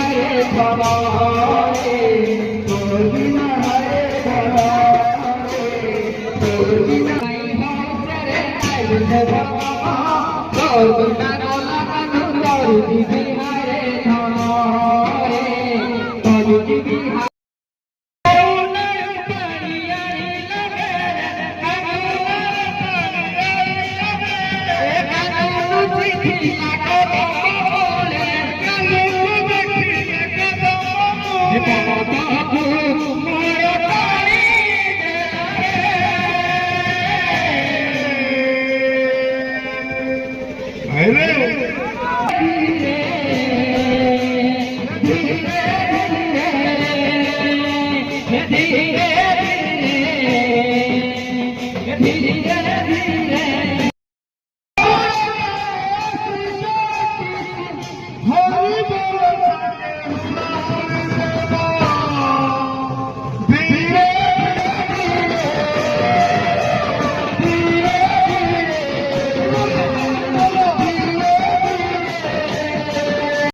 हरे भवारे गोविंद हरे भवारे गोविंद आई हरे आई भवा गोविंद गोला कनु गौरी बिहारे धमारे गौरी बिहारे हरि बोल